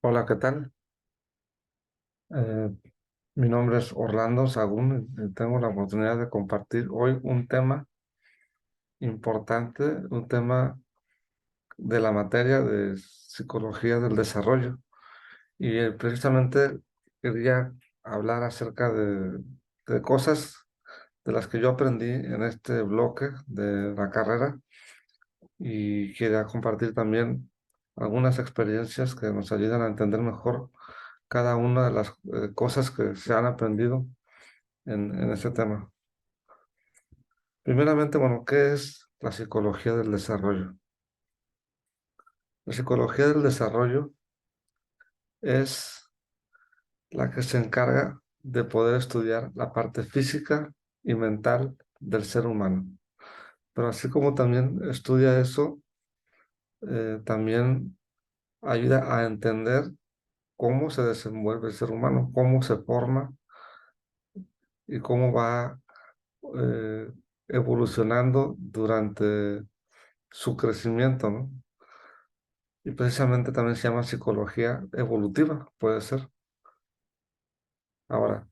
Hola, ¿qué tal? Eh, Mi nombre es Orlando Sagún y tengo la oportunidad de compartir hoy un tema importante, un tema de la materia de psicología del desarrollo. Y precisamente quería hablar acerca de cosas de las que yo aprendí en este bloque de la carrera y quería compartir también algunas experiencias que nos ayudan a entender mejor cada una de las cosas que se han aprendido en este tema. Primeramente, bueno, ¿qué es la psicología del desarrollo? La psicología del desarrollo es la que se encarga de poder estudiar la parte física y mental del ser humano. Pero así como también estudia eso, también ayuda a entender cómo se desenvuelve el ser humano, cómo se forma y cómo va eh, evolucionando durante su crecimiento, ¿no? Y precisamente también se llama psicología evolutiva, puede ser. Ahora,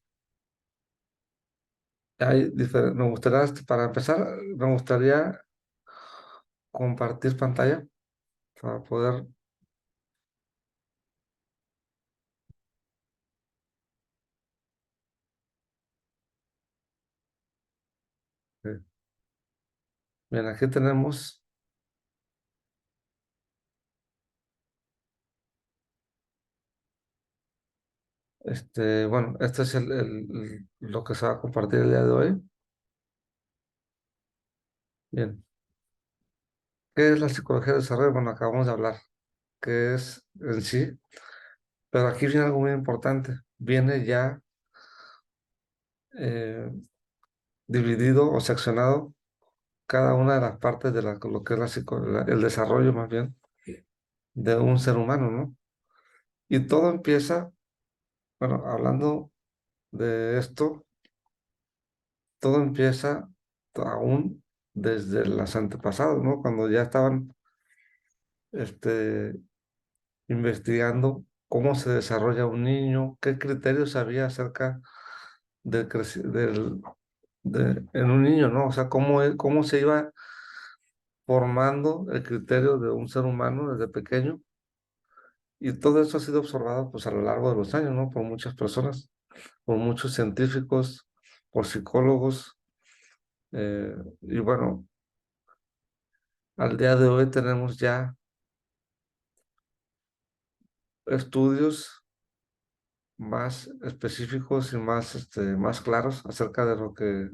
me gustaría, para empezar, me gustaría compartir pantalla para poder. eh, Bien, aquí tenemos, bueno, este es lo que se va a compartir el día de hoy. Bien, ¿qué es la psicología del desarrollo? Bueno, acabamos de hablar, qué es en sí, pero aquí viene algo muy importante. Viene ya eh, dividido o seccionado cada una de las partes de lo que es el desarrollo más bien de un ser humano, ¿no? Y todo empieza, bueno, hablando de esto, todo empieza aún desde los antepasados, ¿no? Cuando ya estaban este, investigando cómo se desarrolla un niño, qué criterios había acerca en un niño, ¿no? O sea, cómo se iba formando el criterio de un ser humano desde pequeño. Y todo eso ha sido observado pues a lo largo de los años, ¿no? Por muchas personas, por muchos científicos, por psicólogos. Y bueno, al día de hoy tenemos ya estudios más específicos y más claros acerca de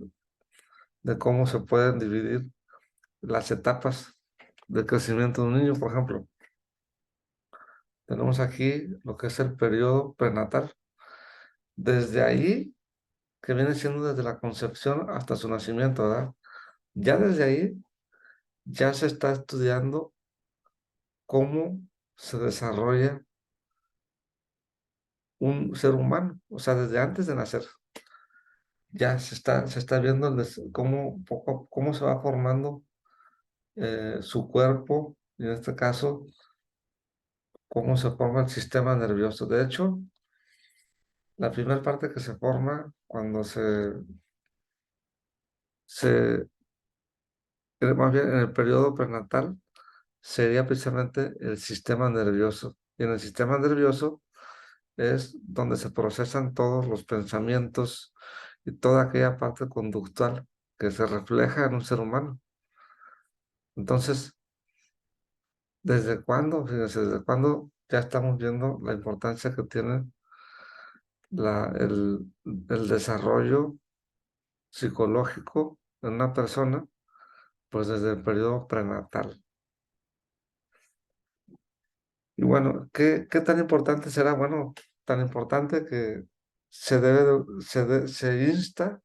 cómo se pueden dividir las etapas de crecimiento de un niño. Por ejemplo, tenemos aquí lo que es el periodo prenatal. Desde ahí, que viene siendo desde la concepción hasta su nacimiento, ¿verdad? Ya desde ahí ya se está estudiando cómo se desarrolla un ser humano, o sea, desde antes de nacer. Ya se está viendo cómo se va formando su cuerpo, y en este caso, cómo se forma el sistema nervioso. De hecho, la primera parte que se forma cuando se, más bien en el periodo prenatal, sería precisamente el sistema nervioso. Y en el sistema nervioso es donde se procesan todos los pensamientos y toda aquella parte conductual que se refleja en un ser humano. Entonces, ¿desde cuándo? Fíjense, ¿desde cuándo ya estamos viendo la importancia que tiene el desarrollo psicológico en una persona? Pues desde el periodo prenatal. Y bueno, ¿qué tan importante será? Bueno, tan importante que se insta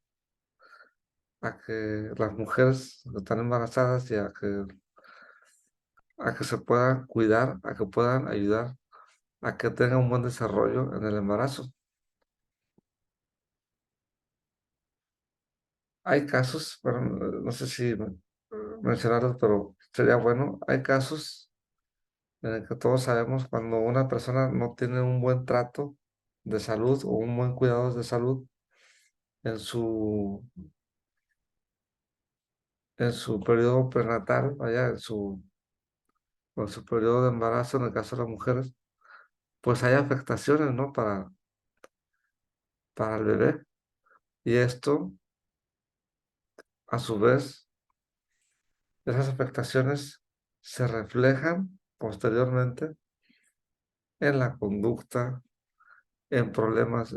a que las mujeres que están embarazadas y a que se puedan cuidar, a que puedan ayudar a que tengan un buen desarrollo en el embarazo. Hay casos, bueno, no sé si mencionarlos, pero sería bueno, hay casos en el que todos sabemos cuando una persona no tiene un buen trato de salud o un buen cuidado de salud en en su periodo prenatal, vaya, o en su periodo de embarazo, en el caso de las mujeres, pues hay afectaciones, ¿no? Para el bebé. Y esto, a su vez, esas afectaciones se reflejan posteriormente en la conducta, en problemas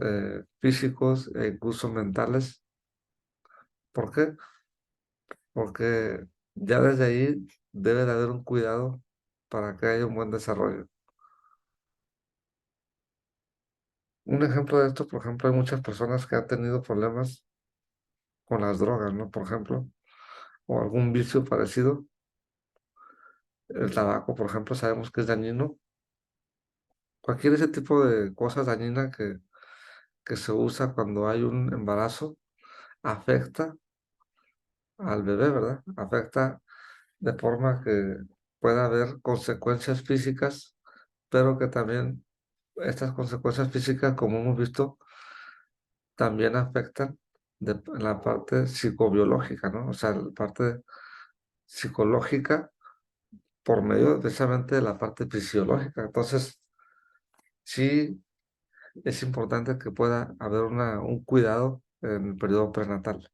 físicos e incluso mentales. ¿Por qué? Porque ya desde ahí debe de haber un cuidado para que haya un buen desarrollo. Un ejemplo de esto, por ejemplo, hay muchas personas que han tenido problemas con las drogas, ¿no? Por ejemplo, o algún vicio parecido. El tabaco, por ejemplo, sabemos que es dañino. Cualquier ese tipo de cosas dañinas que se usa cuando hay un embarazo afecta al bebé, ¿verdad? Afecta de forma que pueda haber consecuencias físicas, pero que también estas consecuencias físicas, como hemos visto, también afectan la parte psicobiológica, ¿no? O sea, la parte psicológica por medio precisamente de la parte fisiológica. Entonces, sí es importante que pueda haber un cuidado en el periodo prenatal.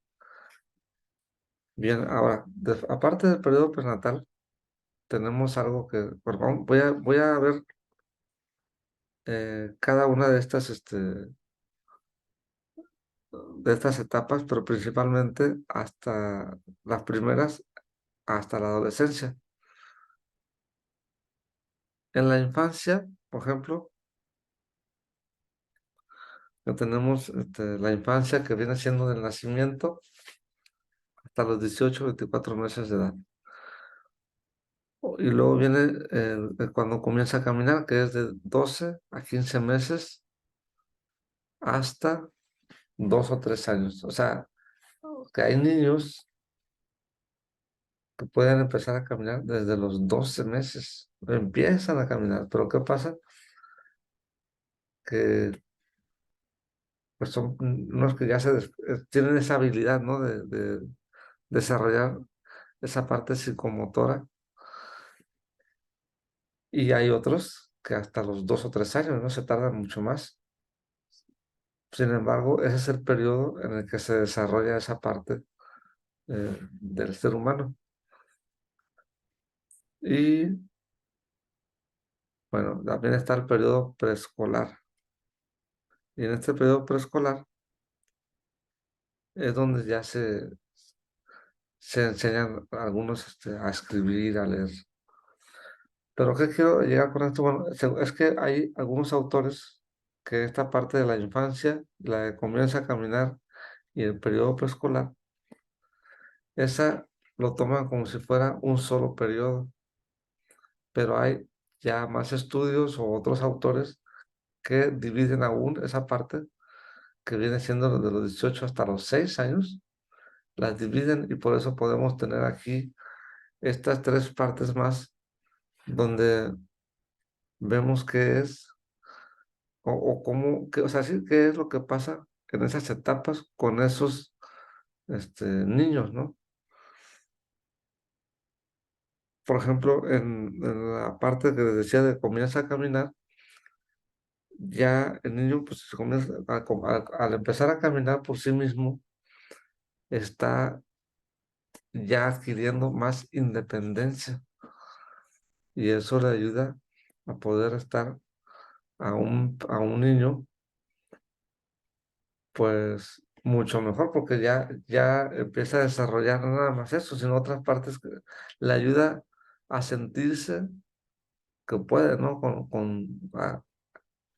Bien, ahora, aparte del periodo prenatal, tenemos algo que, bueno, voy a ver cada una de estas etapas, pero principalmente hasta las primeras, hasta la adolescencia. En la infancia, por ejemplo, que tenemos la infancia que viene siendo del nacimiento hasta los 18 24 meses de edad. Y luego viene cuando comienza a caminar, que es de 12 a 15 meses hasta 2 o 3 años. O sea, que hay niños que pueden empezar a caminar desde los 12 meses. Empiezan a caminar, pero ¿qué pasa? Que pues son unos que ya tienen esa habilidad, ¿no? De desarrollar esa parte psicomotora. Y hay otros que hasta los 2 o 3 años, ¿no? Se tardan mucho más. Sin embargo, ese es el periodo en el que se desarrolla esa parte del ser humano. Y bueno, también está el periodo preescolar. Y en este periodo preescolar es donde ya se enseñan algunos a escribir, a leer. Pero ¿qué quiero llegar con esto? Bueno, es que hay algunos autores que esta parte de la infancia, la de comienza a caminar y el periodo preescolar, esa lo toman como si fuera un solo periodo, pero hay ya más estudios o otros autores que dividen aún esa parte que viene siendo de los 18 hasta los 6 años, las dividen y por eso podemos tener aquí estas tres partes más donde vemos qué es o cómo, o sea, sí, qué es lo que pasa en esas etapas con esos niños, ¿no? Por ejemplo, en la parte que les decía de comienza a caminar, ya el niño, pues, se comienza al empezar a caminar por sí mismo, está ya adquiriendo más independencia y eso le ayuda a poder estar a un niño, pues, mucho mejor, porque ya empieza a desarrollar no nada más eso, sino otras partes que le ayuda a sentirse que puede, ¿no?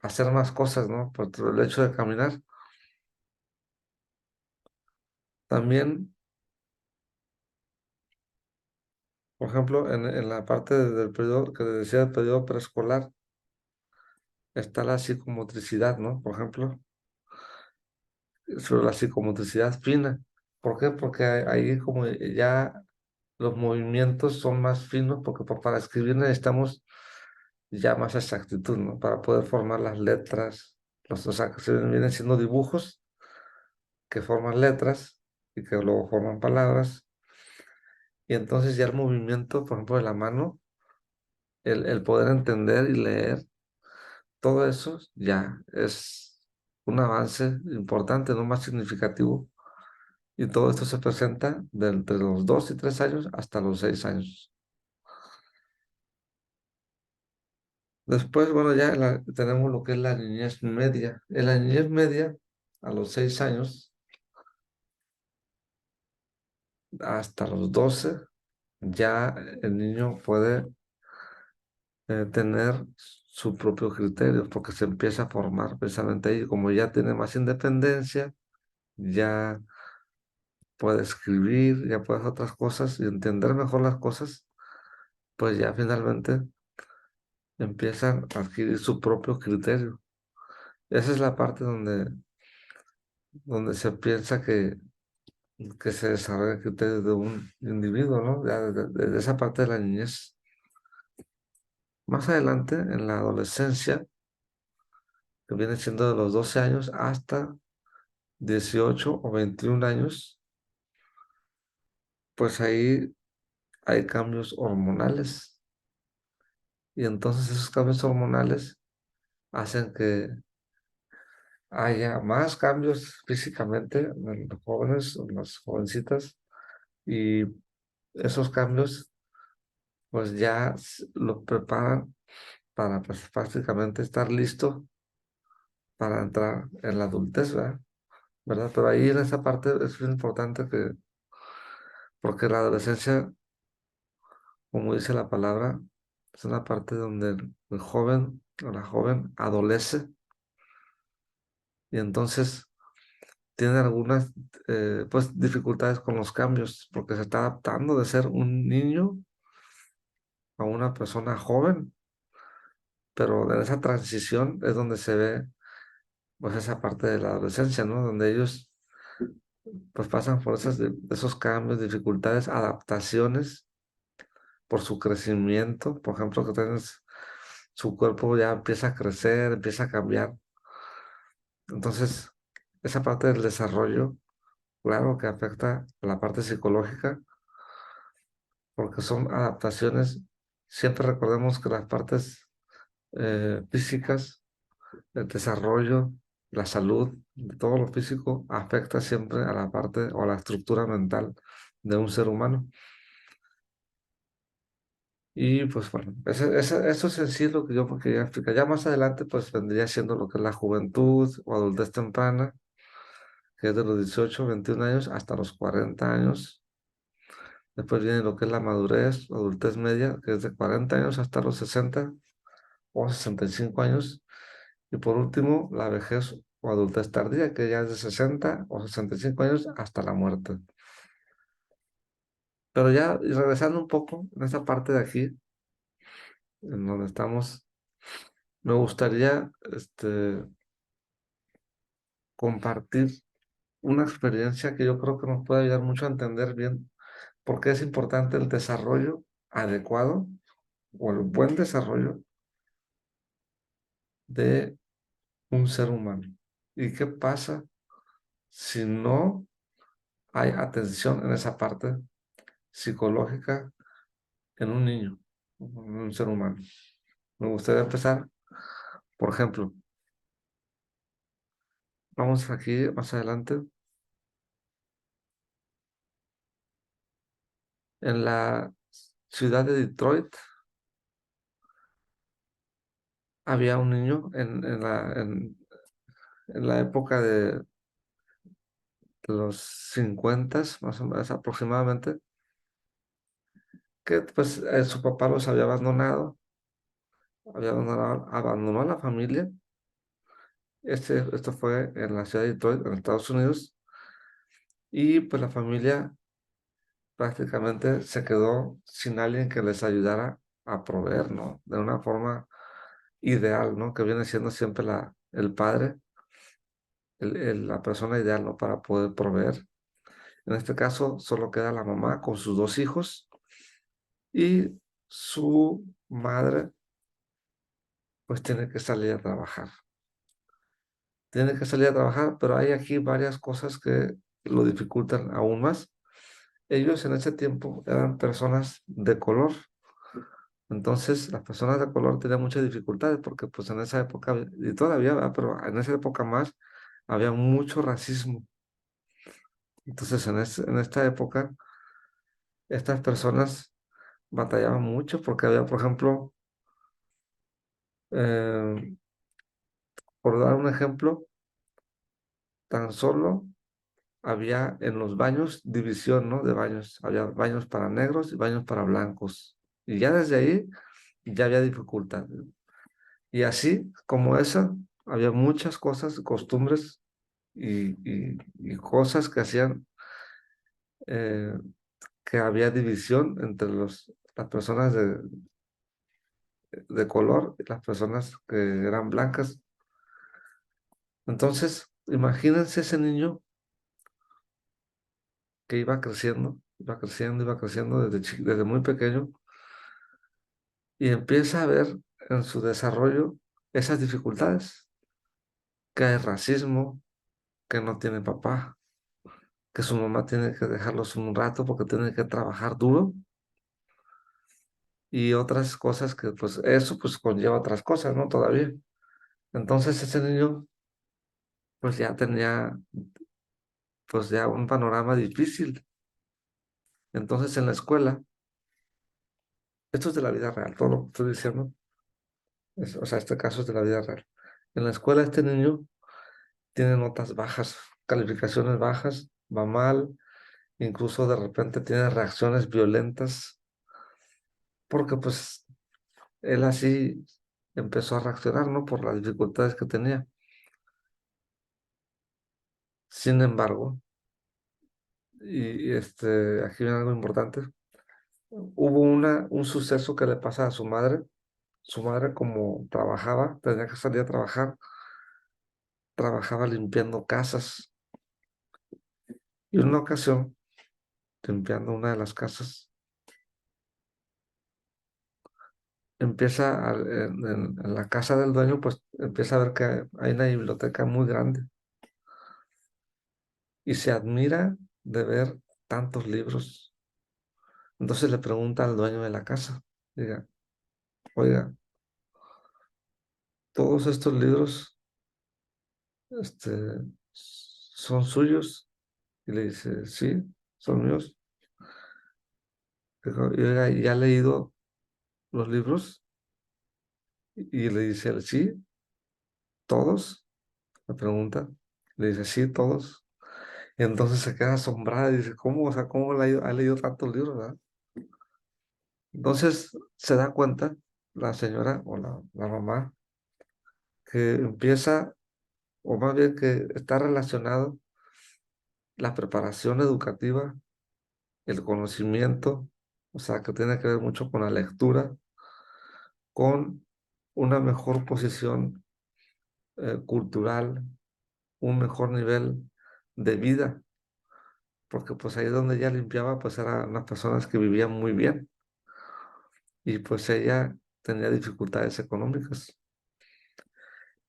Hacer más cosas, ¿no? Por el hecho de caminar. También, por ejemplo, en la parte del periodo que decía el periodo preescolar, está la psicomotricidad, ¿no? Por ejemplo, sobre la psicomotricidad fina. ¿Por qué? Porque ahí como ya los movimientos son más finos, porque para escribir necesitamos ya más exactitud, ¿no? Para poder formar las letras, o sea, que se vienen siendo dibujos que forman letras y que luego forman palabras. Y entonces ya el movimiento, por ejemplo, de la mano, el poder entender y leer, todo eso ya es un avance importante, no más significativo. Y todo esto se presenta de entre los 2 y 3 años hasta los 6 años. Después, bueno, ya tenemos lo que es la niñez media. En la niñez media, a los 6 años hasta los 12, ya el niño puede tener su propio criterio, porque se empieza a formar precisamente ahí. Como ya tiene más independencia, ya puede escribir, ya puede hacer otras cosas y entender mejor las cosas, pues ya finalmente empiezan a adquirir su propio criterio. Esa es la parte donde se piensa que se desarrolla el criterio de un individuo, ¿no? Ya desde esa parte de la niñez. Más adelante, en la adolescencia, que viene siendo de los 12 años hasta 18 o 21 años, pues ahí hay cambios hormonales. Y entonces esos cambios hormonales hacen que haya más cambios físicamente en los jóvenes, en las jovencitas, y esos cambios pues ya lo preparan para pues, prácticamente estar listo para entrar en la adultez, ¿verdad? ¿Verdad? Pero ahí en esa parte es muy importante porque la adolescencia, como dice la palabra, es una parte donde el joven o la joven adolece y entonces tiene algunas pues dificultades con los cambios porque se está adaptando de ser un niño a una persona joven, pero en esa transición es donde se ve pues esa parte de la adolescencia, ¿no? Donde ellos pues pasan por esos cambios, dificultades, adaptaciones por su crecimiento, por ejemplo, que tienes, su cuerpo ya empieza a crecer, empieza a cambiar. Entonces, esa parte del desarrollo, claro que afecta a la parte psicológica, porque son adaptaciones. Siempre recordemos que las partes físicas, el desarrollo, la salud, todo lo físico afecta siempre a la parte o a la estructura mental de un ser humano. Y pues bueno, eso es en sí lo que yo quería explicar. Ya más adelante pues vendría siendo lo que es la juventud o adultez temprana, que es de los 18 21 años hasta los 40 años. Después viene lo que es la madurez o adultez media, que es de 40 años hasta los 60 o 65 años. Y por último, la vejez o adultez tardía, que ya es de 60 o 65 años hasta la muerte. Pero ya y regresando un poco en esa parte de aquí, en donde estamos, me gustaría compartir una experiencia que yo creo que nos puede ayudar mucho a entender bien por qué es importante el desarrollo adecuado o el buen desarrollo de un ser humano. ¿Y qué pasa si no hay atención en esa parte psicológica en un niño, en un ser humano? Me gustaría empezar, por ejemplo, vamos aquí más adelante, en la ciudad de Detroit había un niño en la época de los 50, más o menos aproximadamente, que pues su papá los abandonó a la familia. Esto fue en la ciudad de Detroit, en Estados Unidos, y pues la familia prácticamente se quedó sin alguien que les ayudara a proveer, ¿no? De una forma ideal, ¿no? Que viene siendo siempre el padre, la persona ideal, ¿no? Para poder proveer. En este caso, solo queda la mamá con sus 2 hijos y su madre pues tiene que salir a trabajar. Tiene que salir a trabajar, pero hay aquí varias cosas que lo dificultan aún más. Ellos en ese tiempo eran personas de color. Entonces, las personas de color tenían muchas dificultades porque pues en esa época, y todavía, ¿verdad? Pero en esa época más, había mucho racismo. Entonces, en esta época, estas personas batallaban mucho porque había, por ejemplo, eh, por dar un ejemplo, tan solo había en los baños división, ¿no? De baños. Había baños para negros y baños para blancos. Y ya desde ahí ya había dificultad. Y así como esa, había muchas cosas, costumbres y cosas que hacían eh, que había división entre las personas de color y las personas que eran blancas. Entonces, imagínense ese niño que iba creciendo desde muy pequeño y empieza a ver en su desarrollo esas dificultades, que hay racismo, que no tiene papá, que su mamá tiene que dejarlos un rato porque tiene que trabajar duro y otras cosas que pues eso pues conlleva otras cosas, ¿no? Todavía. Entonces ese niño pues ya tenía pues ya un panorama difícil. Entonces en la escuela, esto es de la vida real, todo lo que estoy diciendo, o sea, este caso es de la vida real. En la escuela este niño tiene notas bajas, calificaciones bajas, va mal, incluso de repente tiene reacciones violentas, porque pues él así empezó a reaccionar, ¿no? Por las dificultades que tenía. Sin embargo, aquí viene algo importante, hubo un suceso que le pasa a su madre como trabajaba, tenía que salir a trabajar, trabajaba limpiando casas, y en una ocasión, limpiando una de las casas, en la casa del dueño, pues empieza a ver que hay una biblioteca muy grande y se admira de ver tantos libros. Entonces le pregunta al dueño de la casa, diga, oiga, todos estos libros, este, son suyos. Y le dice, sí, son míos. Dijo, y oiga, ¿y ha leído los libros? Y le dice, él, sí, todos. Le pregunta, le dice, sí, todos. Y entonces se queda asombrada y dice, ¿cómo? O sea, ¿cómo ha leído tantos libros, verdad? Entonces se da cuenta la señora o la mamá que empieza, o más bien que está relacionado la preparación educativa, el conocimiento, o sea, que tiene que ver mucho con la lectura, con una mejor posición cultural, un mejor nivel de vida, porque pues ahí donde ella limpiaba, pues eran unas personas que vivían muy bien y pues ella tenía dificultades económicas.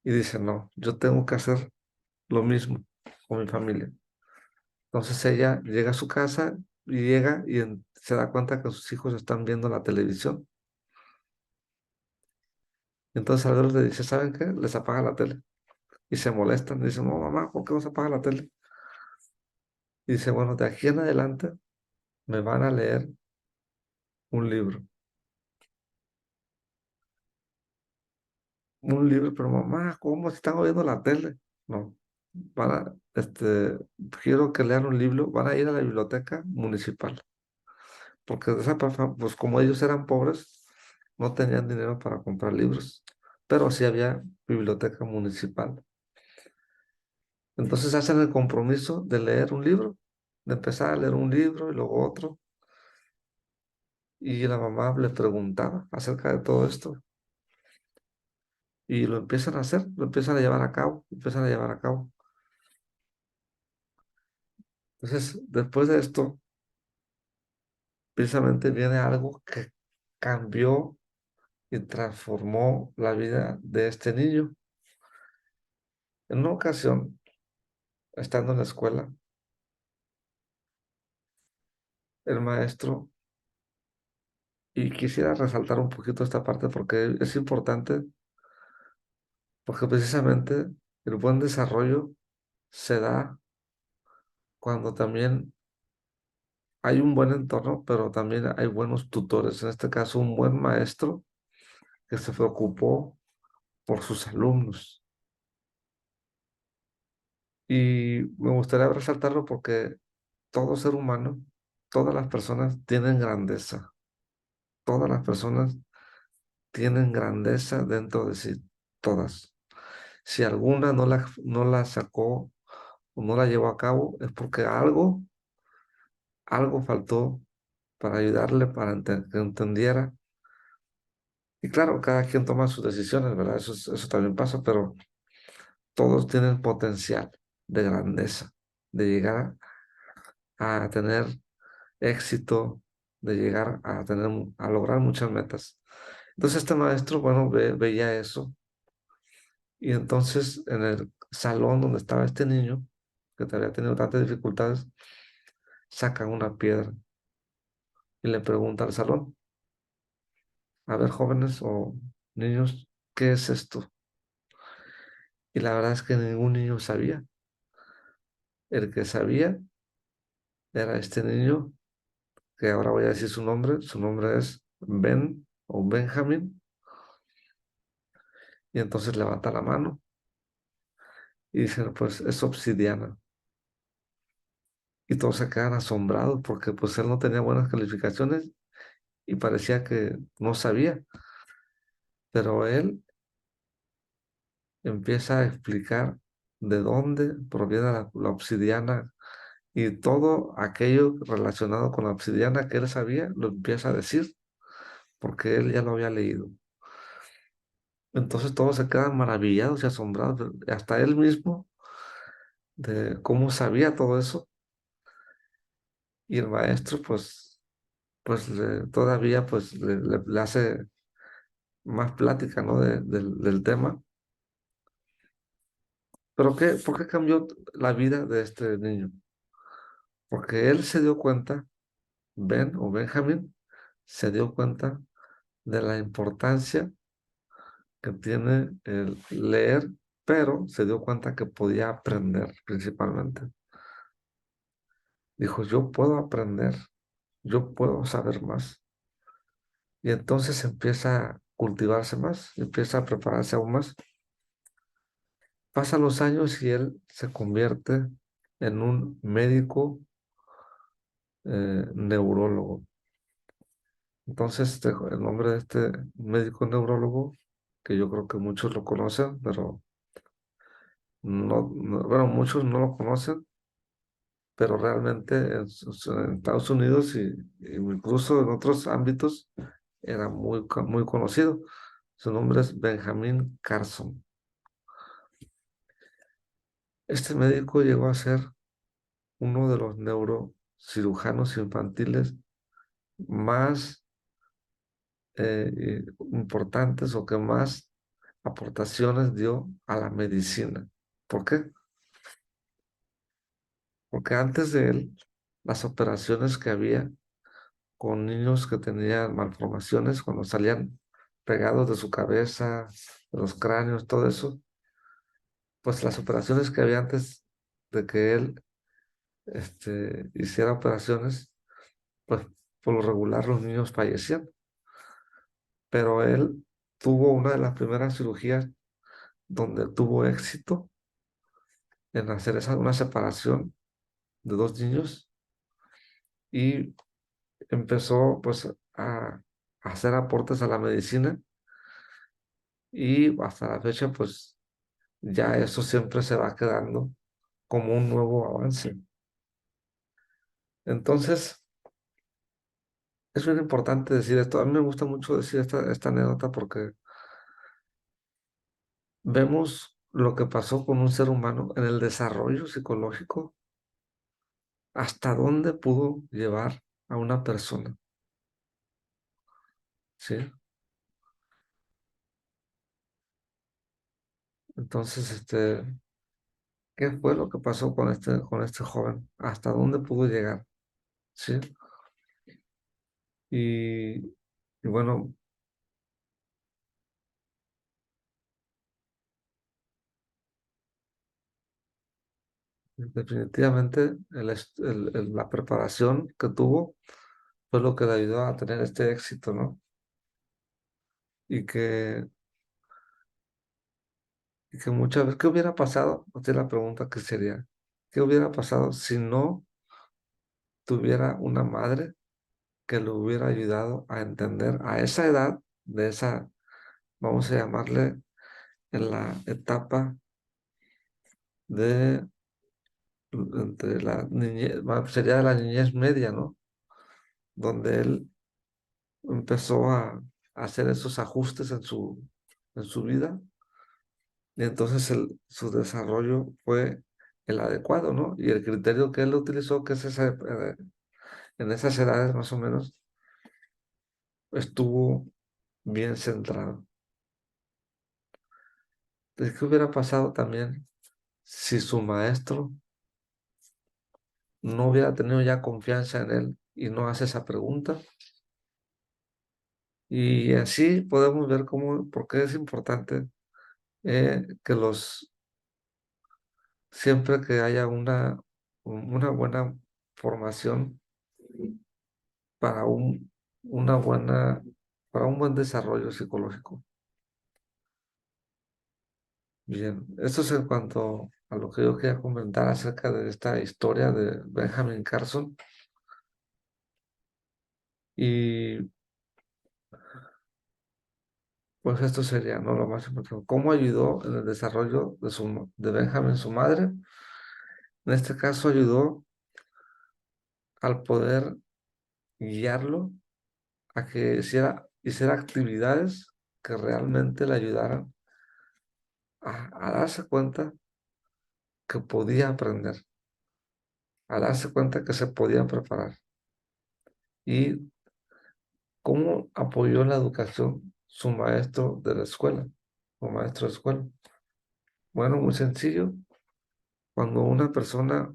Y dice, no, yo tengo que hacer lo mismo con mi familia. Entonces ella llega a su casa y se da cuenta que sus hijos están viendo la televisión. Entonces Alberto le dice, ¿saben qué? Les apaga la tele. Y se molestan. Dicen, no, mamá, ¿por qué nos apaga la tele? Y dice, bueno, de aquí en adelante me van a leer un libro. Un libro, pero mamá, ¿cómo? Si están viendo la tele. No, van a, quiero que lean un libro, van a ir a la biblioteca municipal. Porque pues como ellos eran pobres, no tenían dinero para comprar libros, pero sí había biblioteca municipal. Entonces hacen el compromiso de leer un libro, de empezar a leer un libro y luego otro. Y la mamá le preguntaba acerca de todo esto. Y lo empiezan a hacer, lo empiezan a llevar a cabo, empiezan a llevar a cabo. Entonces, después de esto, precisamente viene algo que cambió, y transformó la vida de este niño. En una ocasión, estando en la escuela, el maestro, y quisiera resaltar un poquito esta parte porque es importante, porque precisamente el buen desarrollo se da cuando también hay un buen entorno, pero también hay buenos tutores. En este caso, un buen maestro que se preocupó por sus alumnos. Y me gustaría resaltarlo porque todo ser humano, todas las personas tienen grandeza. Todas las personas tienen grandeza dentro de sí, todas. Si alguna no la sacó o no la llevó a cabo, es porque algo faltó para ayudarle, para que entendiera. Y claro, cada quien toma sus decisiones, ¿verdad? Eso también pasa, pero todos tienen potencial de grandeza, de llegar a tener éxito, de llegar a lograr muchas metas. Entonces este maestro, bueno, veía eso y entonces en el salón donde estaba este niño, que había tenido tantas dificultades, saca una piedra y le pregunta al salón, a ver, jóvenes o niños, ¿qué es esto? Y la verdad es que ningún niño sabía. El que sabía era este niño, que ahora voy a decir su nombre es Ben o Benjamin, y entonces levanta la mano y dice, pues es obsidiana. Y todos se quedan asombrados porque pues él no tenía buenas calificaciones y parecía que no sabía, pero él empieza a explicar de dónde proviene la obsidiana y todo aquello relacionado con la obsidiana que él sabía, lo empieza a decir porque él ya lo había leído. Entonces todos se quedan maravillados y asombrados, hasta él mismo, de cómo sabía todo eso. Y el maestro, pues todavía pues le hace más plática, ¿no? Del tema. Pero ¿por qué cambió la vida de este niño? Porque él se dio cuenta, Ben o Benjamin, se dio cuenta de la importancia que tiene el leer, pero se dio cuenta que podía aprender principalmente. Dijo, yo puedo aprender, yo puedo saber más. Y entonces empieza a cultivarse más, empieza a prepararse aún más. Pasan los años y él se convierte en un médico neurólogo. Entonces, el nombre de este médico neurólogo, que yo creo que muchos lo conocen, pero bueno, muchos no lo conocen, pero realmente en Estados Unidos y incluso en otros ámbitos era muy conocido. Su nombre es Benjamin Carson. Este médico llegó a ser uno de los neurocirujanos infantiles más importantes o que más aportaciones dio a la medicina. ¿Por qué? Porque antes de él, las operaciones que había con niños que tenían malformaciones, cuando salían pegados de su cabeza, de los cráneos, todo eso, pues las operaciones que había antes de que él hiciera operaciones, pues por lo regular los niños fallecían. Pero él tuvo una de las primeras cirugías donde tuvo éxito en hacer una separación de dos niños y empezó pues a hacer aportes a la medicina y hasta la fecha pues ya eso siempre se va quedando como un nuevo avance. Entonces, es muy importante decir esto. A mí me gusta mucho decir esta anécdota porque vemos lo que pasó con un ser humano en el desarrollo psicológico, hasta dónde pudo llevar a una persona, ¿sí? Entonces, ¿qué fue lo que pasó con este joven? ¿Hasta dónde pudo llegar? ¿Sí? Y, y bueno, definitivamente la preparación que tuvo fue lo que le ayudó a tener este éxito, ¿no? Y y que muchas veces, ¿qué hubiera pasado? Esta es la pregunta que sería, ¿qué hubiera pasado si no tuviera una madre que lo hubiera ayudado a entender a esa edad, de esa, vamos a llamarle, en la etapa de, entre la niñez, sería la niñez media, ¿no? Donde él empezó a hacer esos ajustes en su vida y entonces su desarrollo fue el adecuado, ¿no? Y el criterio que él utilizó, que es en esas edades más o menos, estuvo bien centrado. Entonces, ¿qué hubiera pasado también si su maestro no hubiera tenido ya confianza en él y no hace esa pregunta? Y así podemos ver cómo, por qué es importante que siempre que haya una buena formación para una buena, para un buen desarrollo psicológico. Bien, esto es en cuanto a lo que yo quería comentar acerca de esta historia de Benjamin Carson. Y pues esto sería, ¿no? Lo más importante. ¿Cómo ayudó en el desarrollo de Benjamin, su madre? En este caso ayudó al poder guiarlo a que hiciera actividades que realmente le ayudaran a darse cuenta que podía aprender, a darse cuenta que se podía preparar. Y cómo apoyó la educación su maestro de la escuela, o maestro de escuela. Bueno, muy sencillo. Cuando una persona,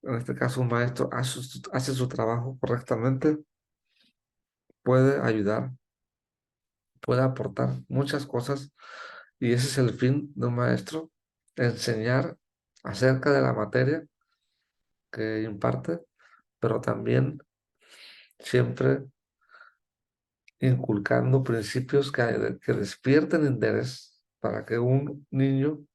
en este caso un maestro, hace su trabajo correctamente, puede ayudar, puede aportar muchas cosas. Y ese es el fin de un maestro, enseñar acerca de la materia que imparte, pero también siempre inculcando principios que despierten interés para que un niño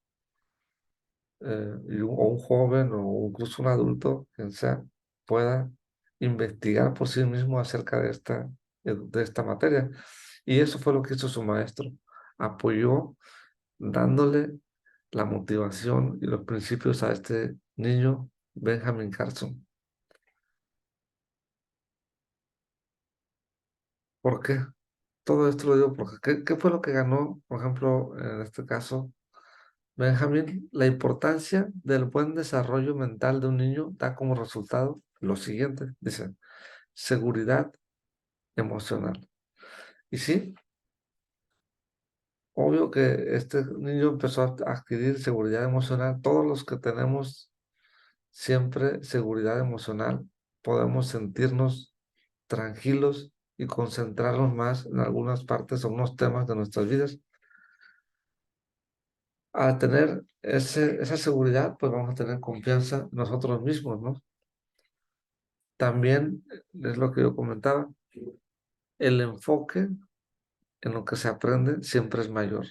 o un joven o incluso un adulto, quien sea, pueda investigar por sí mismo acerca de esta materia. Y eso fue lo que hizo su maestro. Apoyó dándole la motivación y los principios a este niño, Benjamin Carson. ¿Por qué? Todo esto lo digo porque ¿qué fue lo que ganó, por ejemplo, en este caso, Benjamin? La importancia del buen desarrollo mental de un niño da como resultado lo siguiente, dice, seguridad emocional. Y sí, obvio que este niño empezó a adquirir seguridad emocional. Todos los que tenemos siempre seguridad emocional, podemos sentirnos tranquilos y concentrarnos más en algunas partes o unos temas de nuestras vidas. Al tener esa seguridad, pues vamos a tener confianza en nosotros mismos, ¿no? También es lo que yo comentaba, el enfoque en lo que se aprende siempre es mayor.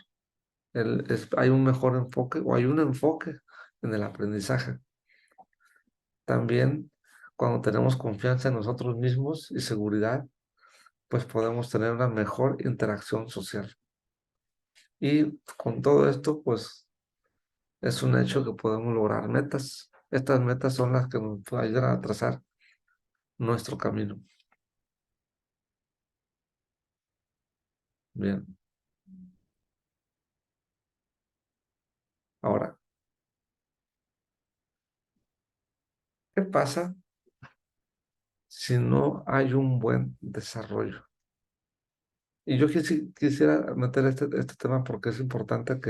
Hay un mejor enfoque o hay un enfoque en el aprendizaje. También cuando tenemos confianza en nosotros mismos y seguridad, pues podemos tener una mejor interacción social. Y con todo esto, pues es un hecho que podemos lograr metas. Estas metas son las que nos ayudan a trazar nuestro camino. Bien, ahora, ¿qué pasa si no hay un buen desarrollo? Y yo quisiera meter este tema porque es importante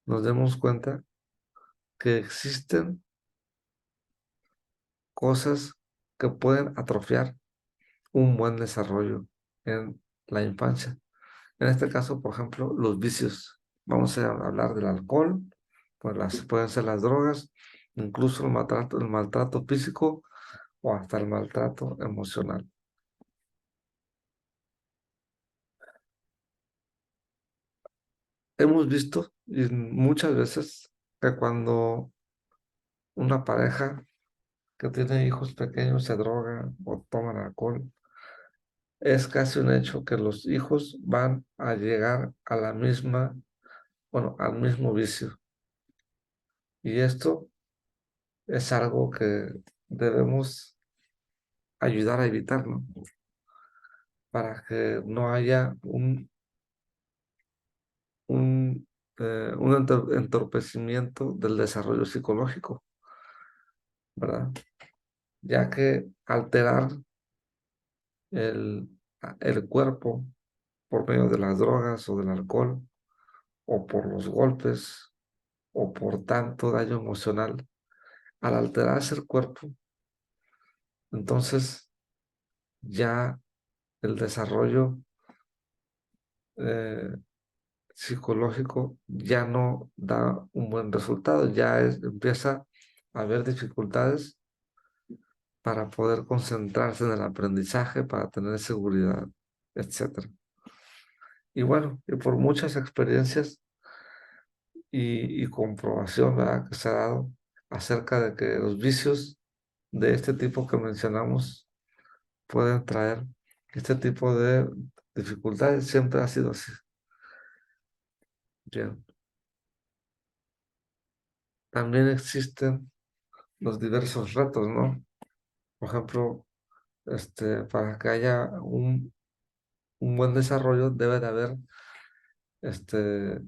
nos demos cuenta que existen cosas que pueden atrofiar un buen desarrollo en la infancia. En este caso, por ejemplo, los vicios. Vamos a hablar del alcohol, pues pueden ser las drogas, incluso el maltrato físico o hasta el maltrato emocional. Hemos visto y muchas veces que cuando una pareja que tiene hijos pequeños se droga o toman alcohol, es casi un hecho que los hijos van a llegar a la misma, bueno, al mismo vicio. Y esto es algo que debemos ayudar a evitar, ¿no? Para que no haya un entorpecimiento del desarrollo psicológico, ¿verdad? Ya que alterar el, el cuerpo por medio de las drogas o del alcohol o por los golpes o por tanto daño emocional, al alterarse el cuerpo, entonces ya el desarrollo eh, psicológico ya no da un buen resultado, empieza a haber dificultades para poder concentrarse en el aprendizaje, para tener seguridad, etcétera. Y bueno, y por muchas experiencias y comprobación, ¿verdad?, que se ha dado acerca de que los vicios de este tipo que mencionamos pueden traer este tipo de dificultades. Siempre ha sido así. Bien. También existen los diversos retos, ¿no? Por ejemplo, para que haya un buen desarrollo debe de haber,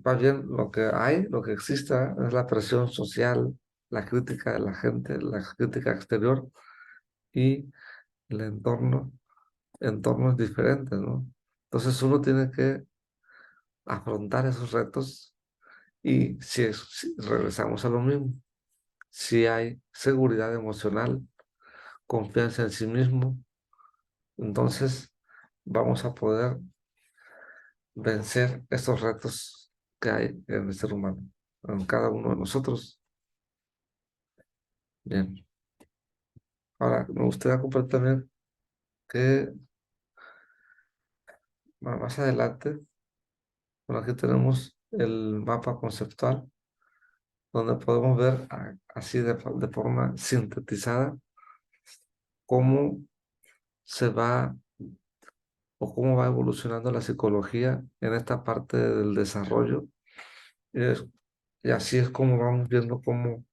más bien lo que hay, lo que exista es la presión social, la crítica de la gente, la crítica exterior y el entornos diferentes, ¿no? Entonces uno tiene que afrontar esos retos y si regresamos a lo mismo, si hay seguridad emocional, confianza en sí mismo, entonces vamos a poder vencer estos retos que hay en el ser humano, en cada uno de nosotros. Bien, ahora me gustaría compartir también que más adelante, bueno, aquí tenemos el mapa conceptual, donde podemos ver así de forma sintetizada cómo se va o cómo va evolucionando la psicología en esta parte del desarrollo. Y, es- y así es como vamos viendo cómo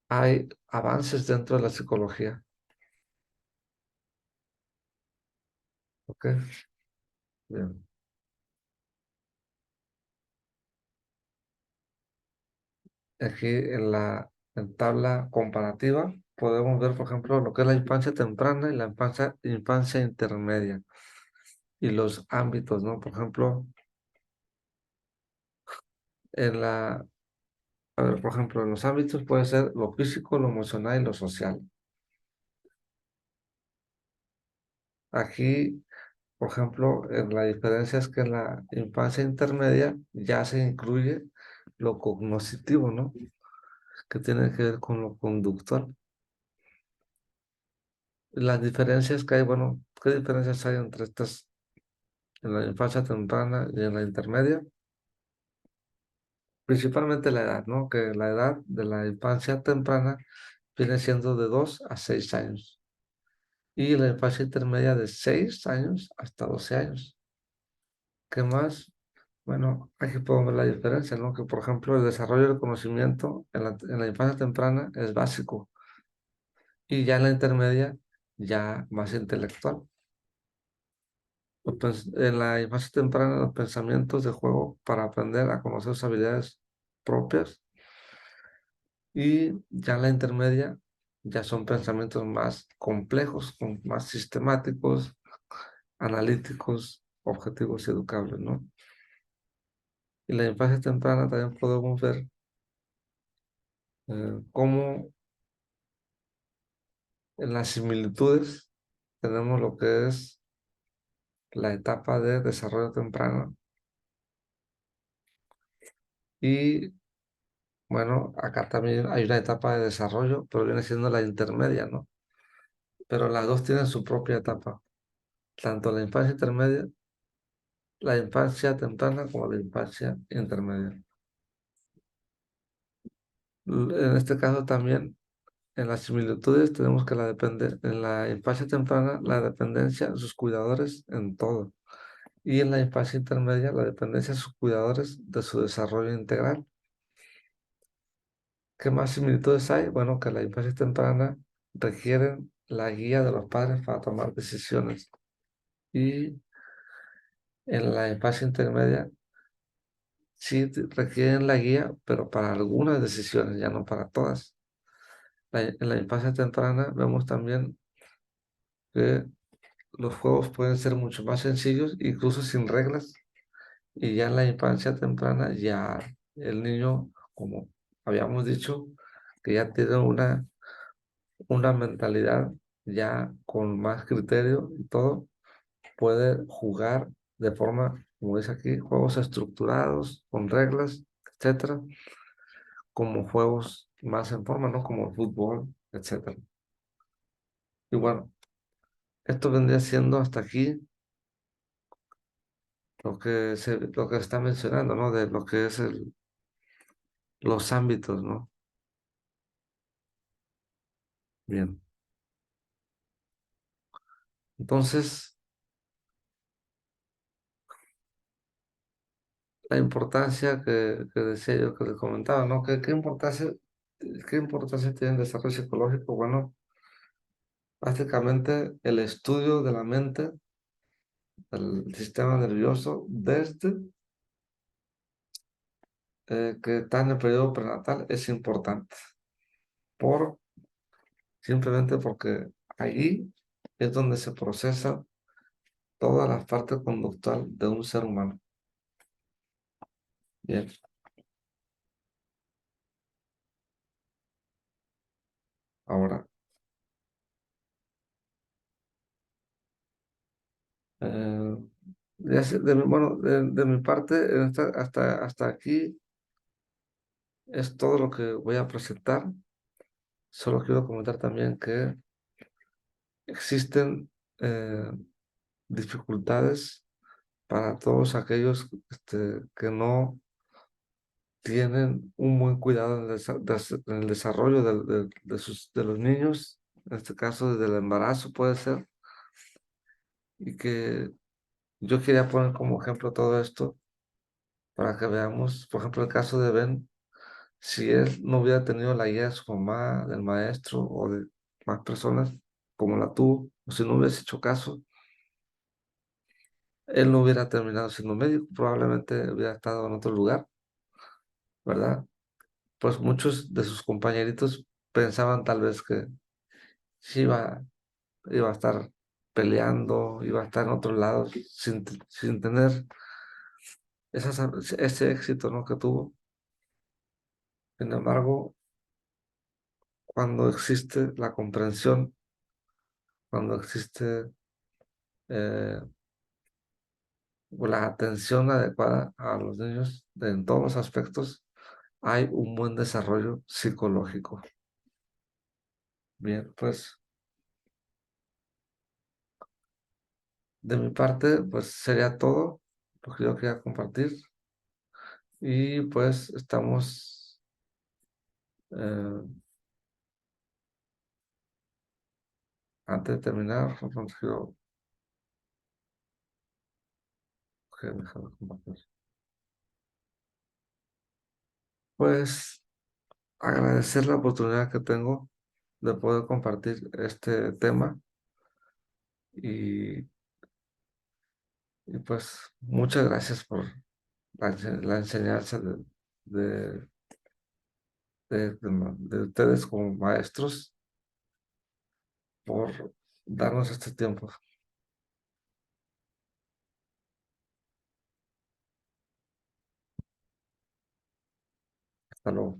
hay avances dentro de la psicología. ¿Ok? Bien. Aquí en tabla comparativa podemos ver, por ejemplo, lo que es la infancia temprana y la infancia intermedia y los ámbitos, ¿no? Por ejemplo, en la, a ver, por ejemplo, en los ámbitos puede ser lo físico, lo emocional y lo social. Aquí, por ejemplo, la diferencia es que en la infancia intermedia ya se incluye lo cognoscitivo, ¿no? Que tiene que ver con lo conductual. Las diferencias que hay, bueno, ¿qué diferencias hay entre estas en la infancia temprana y en la intermedia? Principalmente la edad, ¿no? Que la edad de la infancia temprana viene siendo de 2 a 6 años y la infancia intermedia de 6 años hasta 12 años. ¿Qué más? Bueno, aquí podemos ver la diferencia, ¿no? Que, por ejemplo, el desarrollo del conocimiento en la infancia temprana es básico y ya en la intermedia ya más intelectual. En la infancia temprana, los pensamientos de juego para aprender a conocer sus habilidades propias y ya en la intermedia ya son pensamientos más complejos, más sistemáticos, analíticos, objetivos y educables, ¿no? Y la infancia temprana también podemos ver cómo en las similitudes tenemos lo que es la etapa de desarrollo temprano y bueno, acá también hay una etapa de desarrollo, pero viene siendo la intermedia, ¿no? Pero las dos tienen su propia etapa, tanto la infancia intermedia, la infancia temprana como la infancia intermedia. En este caso también, en las similitudes tenemos que en la infancia temprana, la dependencia de sus cuidadores en todo. Y en la infancia intermedia, la dependencia de sus cuidadores de su desarrollo integral. ¿Qué más similitudes hay? Bueno, que la infancia temprana requieren la guía de los padres para tomar decisiones. Y en la infancia intermedia sí requieren la guía, pero para algunas decisiones, ya no para todas. En la infancia temprana vemos también que los juegos pueden ser mucho más sencillos, incluso sin reglas. Y ya en la infancia temprana, ya el niño, como habíamos dicho, que ya tiene una mentalidad ya con más criterio y todo, puede jugar de forma, como dice aquí, juegos estructurados, con reglas, etcétera, como juegos más en forma, ¿no? Como el fútbol, etcétera. Y bueno, esto vendría siendo hasta aquí lo que está mencionando, ¿no? De lo que es los ámbitos, ¿no? Bien. Entonces, la importancia que decía yo, que le comentaba, ¿no? Qué importancia tiene el desarrollo psicológico? Bueno, básicamente el estudio de la mente, del sistema nervioso, desde que está en el periodo prenatal es importante, por, simplemente porque ahí es donde se procesa toda la parte conductual de un ser humano. Bien, ahora, eh, bueno, de mi parte, hasta aquí es todo lo que voy a presentar. Solo quiero comentar también que existen dificultades para todos aquellos que no tienen un buen cuidado en el desarrollo de los niños, en este caso desde el embarazo puede ser, y que yo quería poner como ejemplo todo esto para que veamos, por ejemplo, el caso de Ben, si él no hubiera tenido la guía de su mamá, del maestro o de más personas como la tuvo, o si no hubiese hecho caso, él no hubiera terminado siendo médico, probablemente hubiera estado en otro lugar, ¿verdad? Pues muchos de sus compañeritos pensaban tal vez que sí iba a estar peleando, iba a estar en otros lados sin tener ese éxito, ¿no? que tuvo. Sin embargo, cuando existe la comprensión, cuando existe eh, la atención adecuada a los niños en todos los aspectos, hay un buen desarrollo psicológico. Bien, pues de mi parte, pues sería todo lo que yo quería compartir. Y pues estamos, eh, antes de terminar, pues, déjame compartir. Pues agradecer la oportunidad que tengo de poder compartir este tema y, y pues muchas gracias por la enseñanza de, de ustedes como maestros por darnos este tiempo. Hasta luego.